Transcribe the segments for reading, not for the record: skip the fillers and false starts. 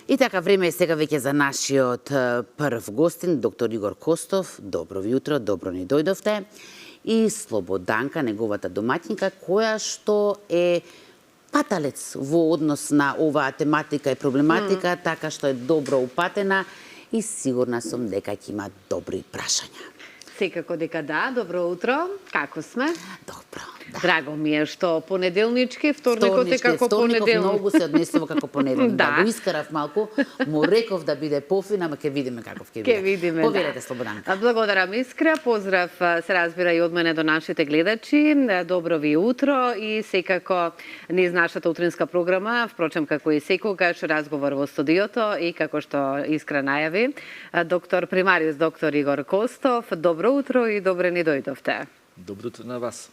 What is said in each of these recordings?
И така, време е сега веќе за нашиот прв гостин, доктор Игор Костов. Добро ви утро, добро ни дојдовте. И Слободанка, неговата домаќинка, која што е паталец во однос на оваа тематика и проблематика, така што е добро упатена и сигурна сум дека ќе има добри прашања. Секако дека да, добро утро. Како сме? Добро, да. Драго ми е што понеделнички, вторникот е како понеделник. Вторникот многу се однесува како понеделник. Да. Да, го искарав малку, му реков да биде пофин, ама ќе видиме каков ќе биде. Ќе видиме, Повелете, Слободанка. Благодарам Искра, поздрав се разбира и од мене до нашите гледачи. Добро ви утро и секако низ нашата утринска програма, впрочем како и секогаш, разговор во студиото и како што Искра најави, доктор примариус доктор Игор Костов. Добро утро и добре ни дојдовте. Добро утро на вас.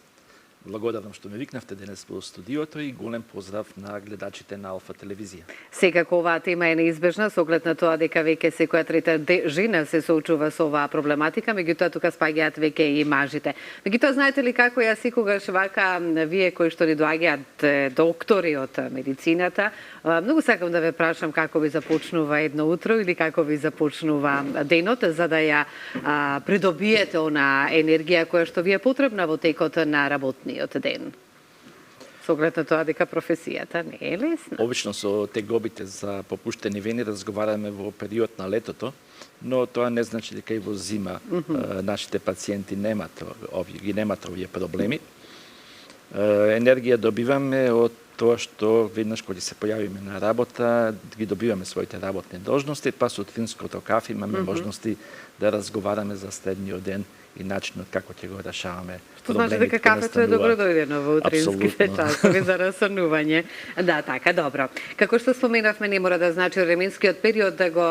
Благодарам што ме викнавте денес во студиото и голем поздрав на гледачите на Алфа телевизија. Секако оваа тема е неизбежна со оглед на тоа дека веќе секоја трета жена се соочува со оваа проблематика, меѓутоа тука спаѓаат веќе и мажите. Меѓутоа знаете ли како ја секогаш вака вие кои што ни доаѓаат доктори од медицината, многу сакам да ве прашам како ви започнува едно утро или како ви започнува денот за да ја придобиете она енергија која што ви е потребна во текот на работниот ден. Со оглед на тоа дека професијата не е лесна. Обично со тегобите за попуштени вени разговараме во период на летото, но тоа не значи дека и во зима нашите пациенти немат овие проблеми. Енергија добиваме од тоа што веднаш кога се појавиме на работа, ги добиваме своите работни должности, па сутринското кафе имаме можности да разговараме за следниот ден и начинот како ќе го решаваме. Што значи дека кафето е добро дојдено во утринските часови за расанување. Да, така, добро. Како што споменавме, не мора да значи временскиот период да го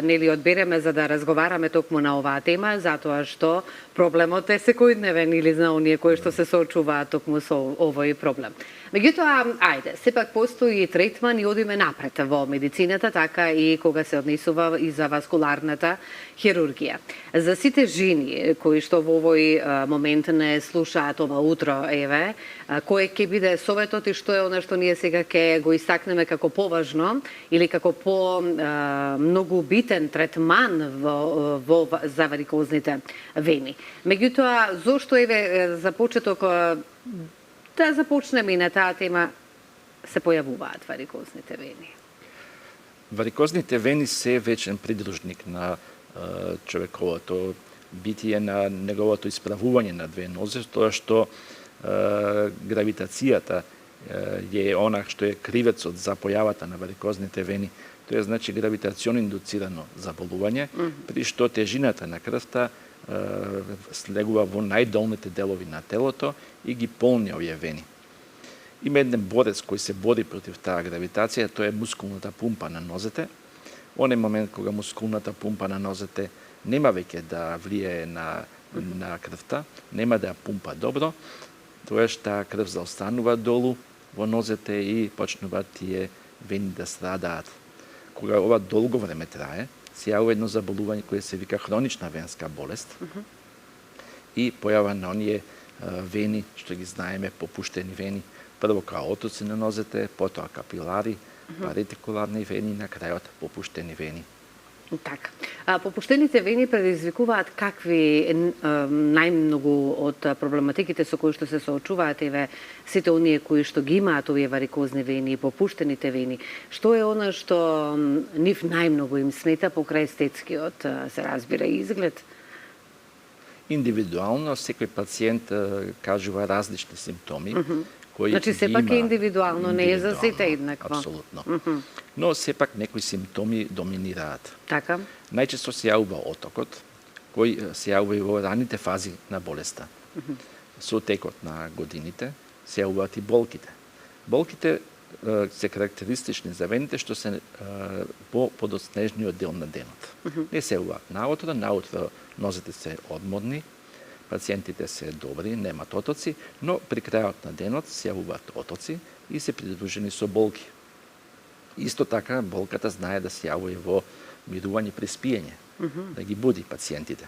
нели одбереме за да разговараме токму на оваа тема, затоа што проблемот е секојдневен или за оние кои што се соочуваат токму со овој проблем. Меѓутоа, ајде, сепак постои и третман и одиме напред во медицината, така и кога се однесува и за васкуларната хирургија. За сите жени кои што во овој момент не слушаат ова утро, еве, кој ќе биде советот и што е она што ние сега ќе го истакнеме како поважно или како по многу битен третман за варикозните вени. Меѓутоа, зошто еве за почеток да започнеме и на таа тема, се појавуваат варикозните вени? Варикозните вени се вечен придружник на човековото битие, на неговото исправување на две нозе, тоа што гравитацијата е она што е кривецот за појавата на варикозните вени. Тоа значи гравитационно индуцирано заболување, при што тежината на крвта слегува во најдолните делови на телото и ги полни овие вени. Има еден борец кој се бори против таа гравитација, тоа е мускулната пумпа на нозете. Оне момент кога мускулната пумпа на нозете нема веќе да влијае на крвта, нема да ја пумпа добро, тоаш таа крв заостанува долу во нозете и почнуваат тие вени да страдаат. Кога ова долго време трае, се јавува едно заболување кое се вика хронична венска болест и појава на оние вени, што ги знаеме, попуштени вени, прво као отоци на нозете, потоа капилари, па ретикуларни вени и на крајот попуштени вени. Така. Попуштените вени предизвикуваат какви најмногу од проблематиките со кои што се соочуваат еве сите оние кои што ги имаат овие варикозни вени и попуштените вени? Што е она што нив најмногу им смета покрај естетскиот, се разбира, изглед? Индивидуално секој пациент кажува различни симптоми. Значи сепак е индивидуално, не е за сите еднакво. Апсолутно. Но сепак некои симптоми доминираат. Така. Најчесто се јавува отокот, кој се јавува и во раните фази на болеста. Со текот на годините се јавуваат и болките. Болките се карактеристични за вените што се по подоснежниот дел на денот. Не се јавуваат наутро нозете се одморни, пациентите се добри, немат отоци, но при крајот на денот се јавуваат отоци и се придружени со болки. Исто така, болката знае да се јавува и во мирување при спиење, да ги буди пациентите.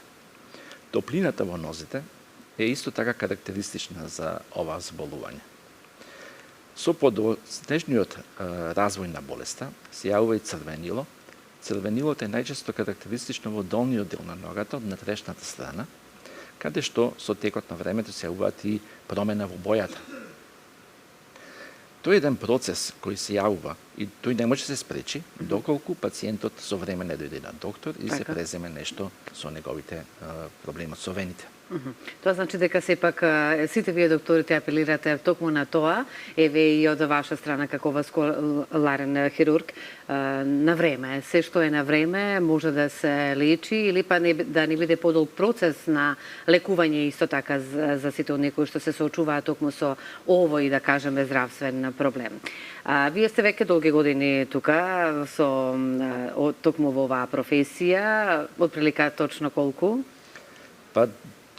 Топлината во нозете е исто така карактеристична за оваа заболување. Со подоснежниот развој на болеста се јавува и црвенило. Црвенилото е најчесто карактеристично во долниот дел на ногата, од натрешната страна, каде што со текот на времето се јавуваат и промена во бојата. Тој е еден процес кој се јавува и тој не може да се спречи доколку пациентот со време не дојде на доктор и се преземе нешто со неговите проблеми со вените. Тоа значи дека сепак сите вие докторите апелирате токму на тоа, еве и од ваша страна како васкуларен хирург, на време, се што е на време може да се лечи или па да не биде подолг процес на лекување исто така за сите од некои што се соочуваат токму со овој, да кажеме, здравствен проблем. Вие сте веќе долги години тука со токму во оваа професија, отприлика точно колку? Па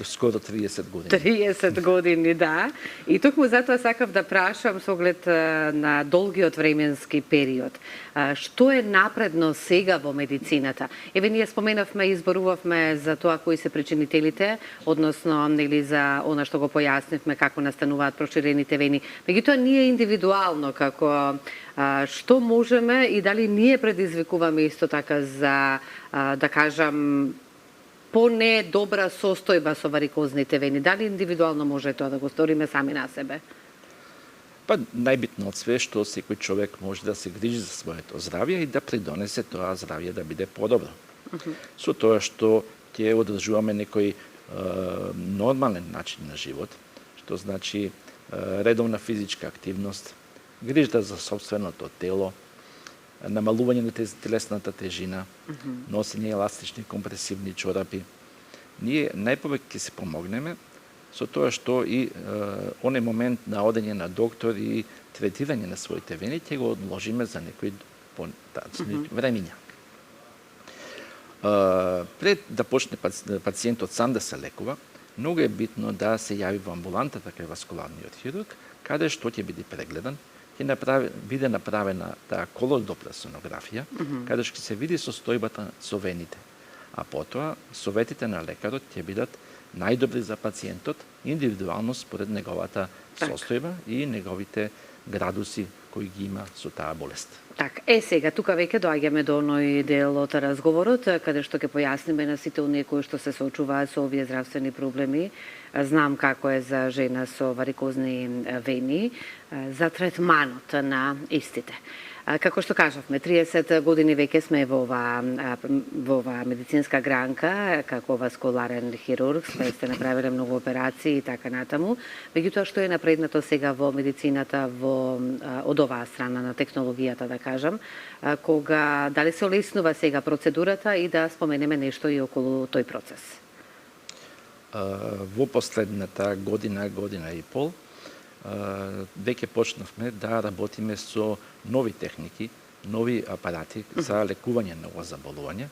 скоро 30 години. 30 години, да. И токму затоа сакав да прашам со оглед на долгиот временски период. Што е напредно сега во медицината? Еве ние споменавме и изборувавме за тоа кои се причинителите, односно нели за она што го појаснивме како настануваат проширените вени. Меѓутоа ние индивидуално како што можеме и дали ние предизвикуваме исто така за да кажам по-не добра состојба со варикозните вени? Дали индивидуално може тоа да го сториме сами на себе? Па најбитно од све што секој човек може да се грижи за своето здравје и да придонесе тоа здравје да биде подобро. Со тоа што ќе одржуваме некој нормален начин на живот, што значи редовна физичка активност, грижда за собственото тело, намалување на телесната тежина, носење еластични компресивни чорапи. Ние најповеќе ќе се помогнеме со тоа што и оној момент на одење на доктор и третирање на своите вени ќе го одложиме за некои поточни времиња. Пред да почне пациентот сам да се лекува, многу е битно да се јави во амбулантата кај васкуларниот хирург, каде што ќе биде прегледан, биде направена таа колодопна сонографија, каде што ќе се види состојбата со вените. А потоа, советите на лекарот ќе бидат најдобри за пациентот, индивидуално според неговата состојба и неговите градуси кои ги има со таа болест. Так, сега, тука веќе доаѓаме до оној дел од разговорот, каде што ќе појасниме на сите оние кои што се соочуваат со овие здравствени проблеми. Знам како е за жена со варикозни вени, за третманот на истите. Како што кажавме, 30 години веќе сме во оваа медицинска гранка, како васкуларен хирург, сте направиле многу операции и така натаму. Меѓутоа, што е напреднато сега во медицината од оваа страна на технологијата, да кажам, кога дали се олеснува сега процедурата и да споменеме нешто и околу тој процес? Во последната година и пол, веќе почнавме да работиме со нови техники, нови апарати за лекување на ова заболување.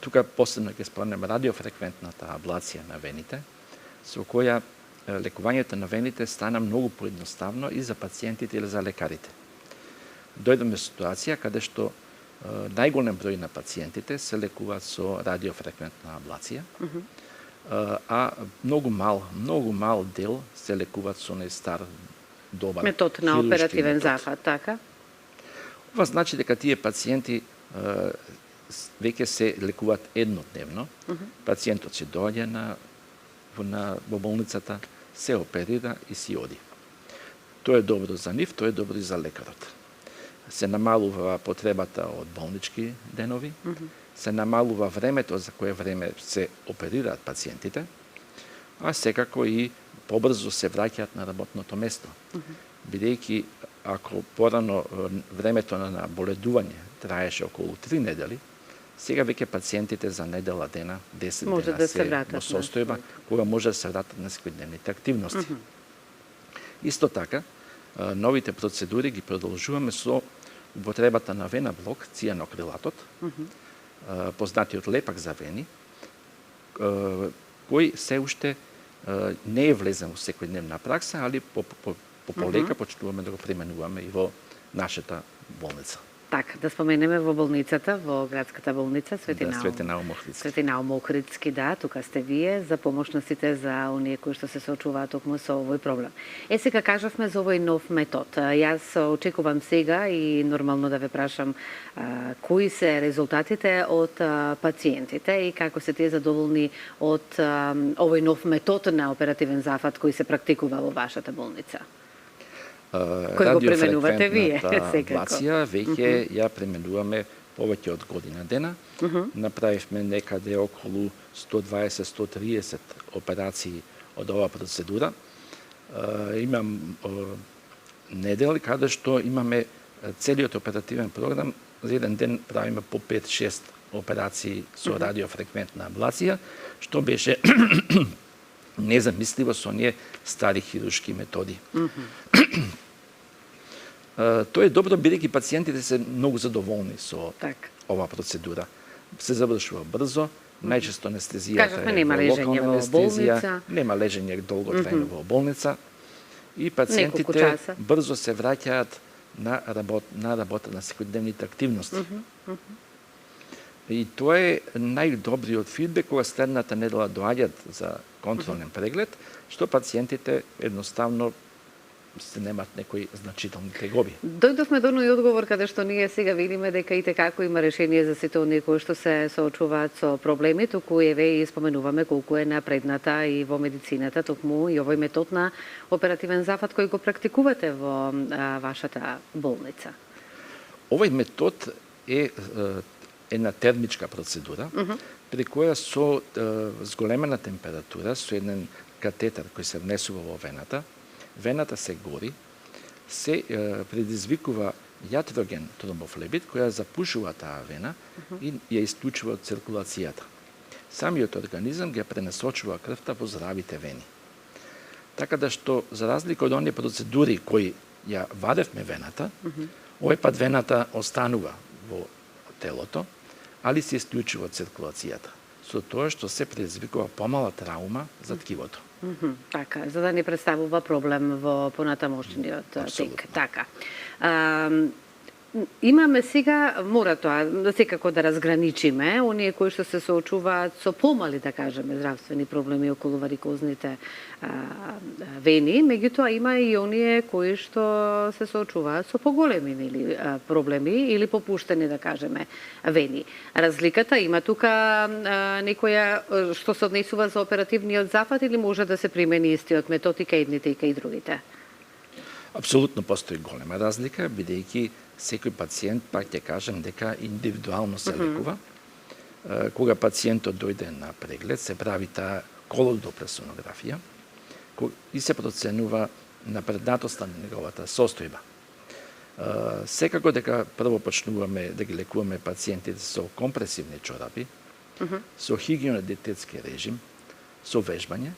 Тука посебно ќе спомнем радиофреквентната аблација на вените, со која лекувањето на вените стана многу поедноставно и за пациентите или за лекарите. Дојдоме ситуација каде што најголем број на пациентите се лекуваат со радиофреквентна аблација, а многу мал дел се лекуваат со стар добар метод на оперативен зафат, така? Ова значи дека тие пациенти веќе се лекуваат еднодневно. Пациентот се доаѓа во болницата, се оперира и си оди. Тоа е добро за нив, тоа е добро и за лекарот. Се намалува потребата од болнички денови, се намалува времето за кое време се оперираат пациентите, а секако и побрзо се враќаат на работното место. Бидејќи ако порано времето на боледување траеше околу 3 недели, сега веќе пациентите за недела дена, 10 може дена да се во состојба кога може да се вратат на секојдневните активности. Исто така, новите процедури ги продолжуваме со употребата на вена блок, цијанокрилатот, познатиот лепак за вени, кој се уште не е влезен во секојдневна пракса, али полека почнуваме да го применуваме и во нашата болница. Така, да споменеме во болницата, во градската болница Свети Наум Охридски. Свети Наум Охридски, да, тука сте вие за помошниците за оние кои што се соочуваат токму со овој проблем. Сега кажавме за овој нов метод. Јас очекувам сега и нормално да ве прашам кои се резултатите од пациентите и како се тие задоволни од овој нов метод на оперативен зафат кој се практикува во вашата болница. Кој го применувате вие, секако. Аблација веќе ја применуваме повеќе од година дена. Направивме некаде околу 120-130 операции од оваа процедура. Имам недели каде што имаме целиот оперативен програм, за еден ден правиме по 5-6 операции со радиофреквентна аблација, што беше незамисливо со оние стари хируршки методи. Тоа е добро, бидејќи пациентите се многу задоволни со оваа процедура. Се завршува брзо, најчесто анестезијата е локална анестезија, нема лежење долготрајно во болница и пациентите брзо се враќаат на работа на секојдневните активности. И тоа е најдобриот фидбек кога следната недела доаѓаат за контролен преглед, што пациентите едноставно се немат некои значителни тегоби. Дојдовме до оној одговор каде што ние сега видиме дека ите како има решение за сите оние кои што се соочуваат со проблеми, туку еве и споменуваме колку е напредната и во медицината, токму и овој метод на оперативен зафат кој го практикувате во вашата болница. Овој метод е една термичка процедура, при која со зголемена температура, со еден катетер кој се внесува во вената се гори, се предизвикува јатроген тромбофлебит која запушува таа вена и ја исклучува од циркулацијата. Самиот организам ги пренасочува крвта во здравите вени. Така да што, за разлика од оние процедури кои ја вадевме вената, овој пат вената останува во телото, али се исклучува од циркулацијата, со тоа што се предизвикува помала траума за ткивото. Така, за да не представува проблем во понатамошниот тек. Така. Имаме сега, мора тоа секако да разграничиме, оние кои што се соочуваат со помали, да кажеме, здравствени проблеми околу варикозните вени, меѓутоа има и оние кои што се соочуваат со поголеми проблеми или попуштени, да кажеме, вени. Разликата има тука некоја што се однесува за оперативниот зафат или може да се примени истиот метод и кај едните и кај другите? Апсолутно постои голема разлика, бидејќи секој пациент, пак ќе кажем, дека индивидуално се лекува. Кога пациентот дојде на преглед, се прави таа колодопресонографија и се проценува напреднатоста на неговата состојба. Секако дека прво почнуваме да ги лекуваме пациентите со компресивни чорапи, со хигиенодиететски режим, со вежбање,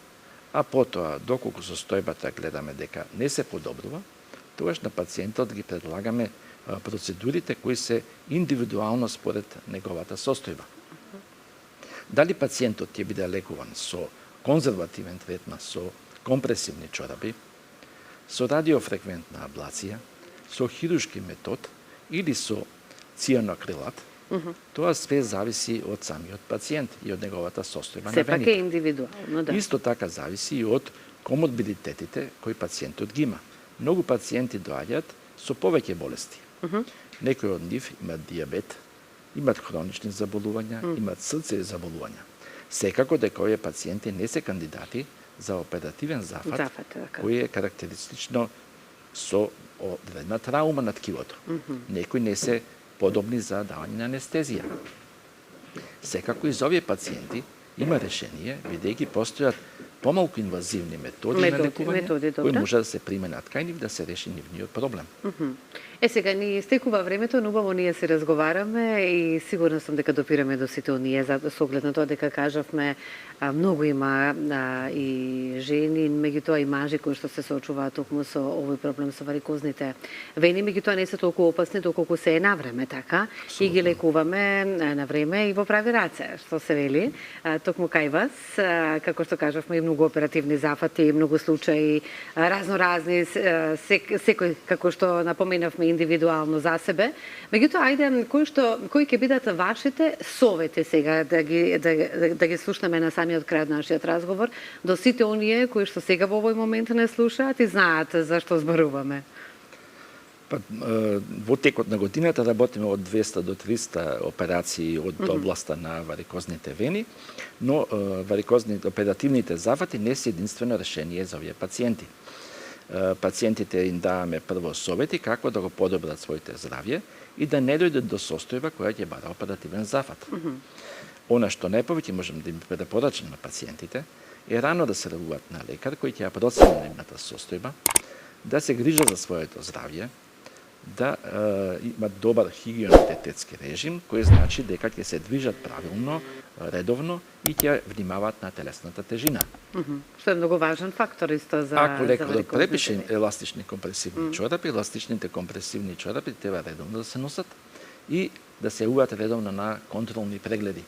а потоа, доколку состојбата гледаме дека не се подобрува, тогаш на пациентот ги предлагаме процедурите кои се индивидуално според неговата состојба. Дали пациентот ќе биде лекуван со конзервативен третман, со компресивни чорапи, со радиофреквентна аблација, со хируршки метод или со цијанокрилат, тоа све зависи од самиот пациент и од неговата состојба на вените. Сепак е индивидуално, да. Исто така зависи и од коморбидитетите кои пациентот ги има. Многу пациенти доаѓаат со повеќе болести. Некои од нив имаат дијабет, имаат хронични заболувања, имаат срцеви заболувања. Секако дека овие пациенти не се кандидати за оперативен зафат, кој е карактеристично со одредена траума на ткивото. Некои не се подобни за давање на анестезија. Секако и за овие пациенти има решение, бидејќи постојат помалку инвазивни методи на лекување, кои може да се применат кај нив да се реши нивниот проблем. Сега ни истекува времето, но убаво ние се разговараме и сигурна сум дека допираме до сите оние, со оглед на тоа дека кажавме многу има и жени, меѓутоа и мажи кои што се соочуваат токму со овој проблем со варикозните вени, меѓутоа не се толку опасни доколку се е на време, така? Абсолютно. И ги лекуваме на време и во прави раце, што се вели, токму кај вас, како што кажавме и многу оперативни зафати, многу случаи, разноразни, секој, како што напоменавме, индивидуално за себе. Меѓутоа, ајде, кои ќе бидат вашите совети сега да ги слушнеме на самиот крај од нашиот разговор до сите оние кои што сега во овој момент не слушаат и знаат за што зборуваме? Во текот на годината работиме од 200 до 300 операции од областа на варикозните вени, но оперативните зафати не се единствено решение за овие пациенти. Пациентите им даваме прво совети како да го подобрат своите здравје и да не дојдат до состојба која ќе бара оперативен зафат. Она што најповеќе можем да им препорачам на пациентите е рано да се јавуваат на лекар кој ќе ја процени нивната состојба, да се грижа за своето здравје, да имат добар хигиено-диететски режим, кој значи дека ќе се движат правилно, редовно и ќе внимаваат на телесната тежина. Што е многу важен фактор исто за ако лекарот препише еластични компресивни чорапи, еластичните компресивни чорапи треба редовно да се носат и да се јавуваат редовно на контролни прегледи.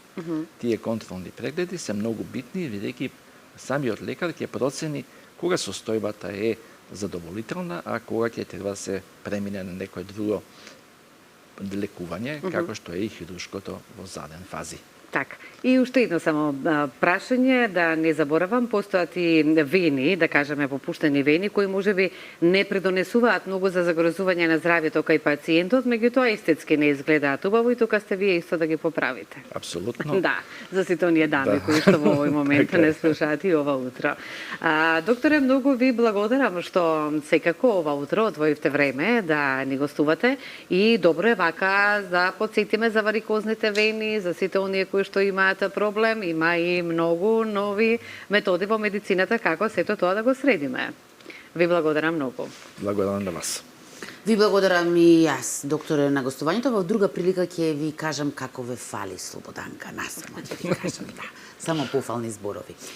Тие контролни прегледи се многу битни, бидејќи самиот лекар ќе процени кога состојбата е задоволителна, а кога ќе треба да се премине на некој друго лекување, како што е и хируршкото во заден фази. Так. И уште едно само прашање, да не заборавам, постојат и вени, да кажеме попуштени вени, кои можеби не предонесуваат многу за загрозување на здравјето кај пациентот, меѓутоа естетски не изгледаат убаво и тука сте вие исто да ги поправите. Апсолутно. Да, за сите оние дами кои што во овој момент не слушаат и ова утро. Докторе, многу ви благодарам што секако ова утро одвоивте време да ни гостувате и добро е вака да потсетиме за варикозните вени, за сите оние кои што имаат проблем, има и многу нови методи во медицината како сето тоа да го средиме. Ви благодарам многу. Благодарам на вас. Ви благодарам и јас, докторе, на гостувањето. Во друга прилика ќе ви кажам како ве фали Слободанка, насамо ќе ви кажам, да. Само пофални зборови.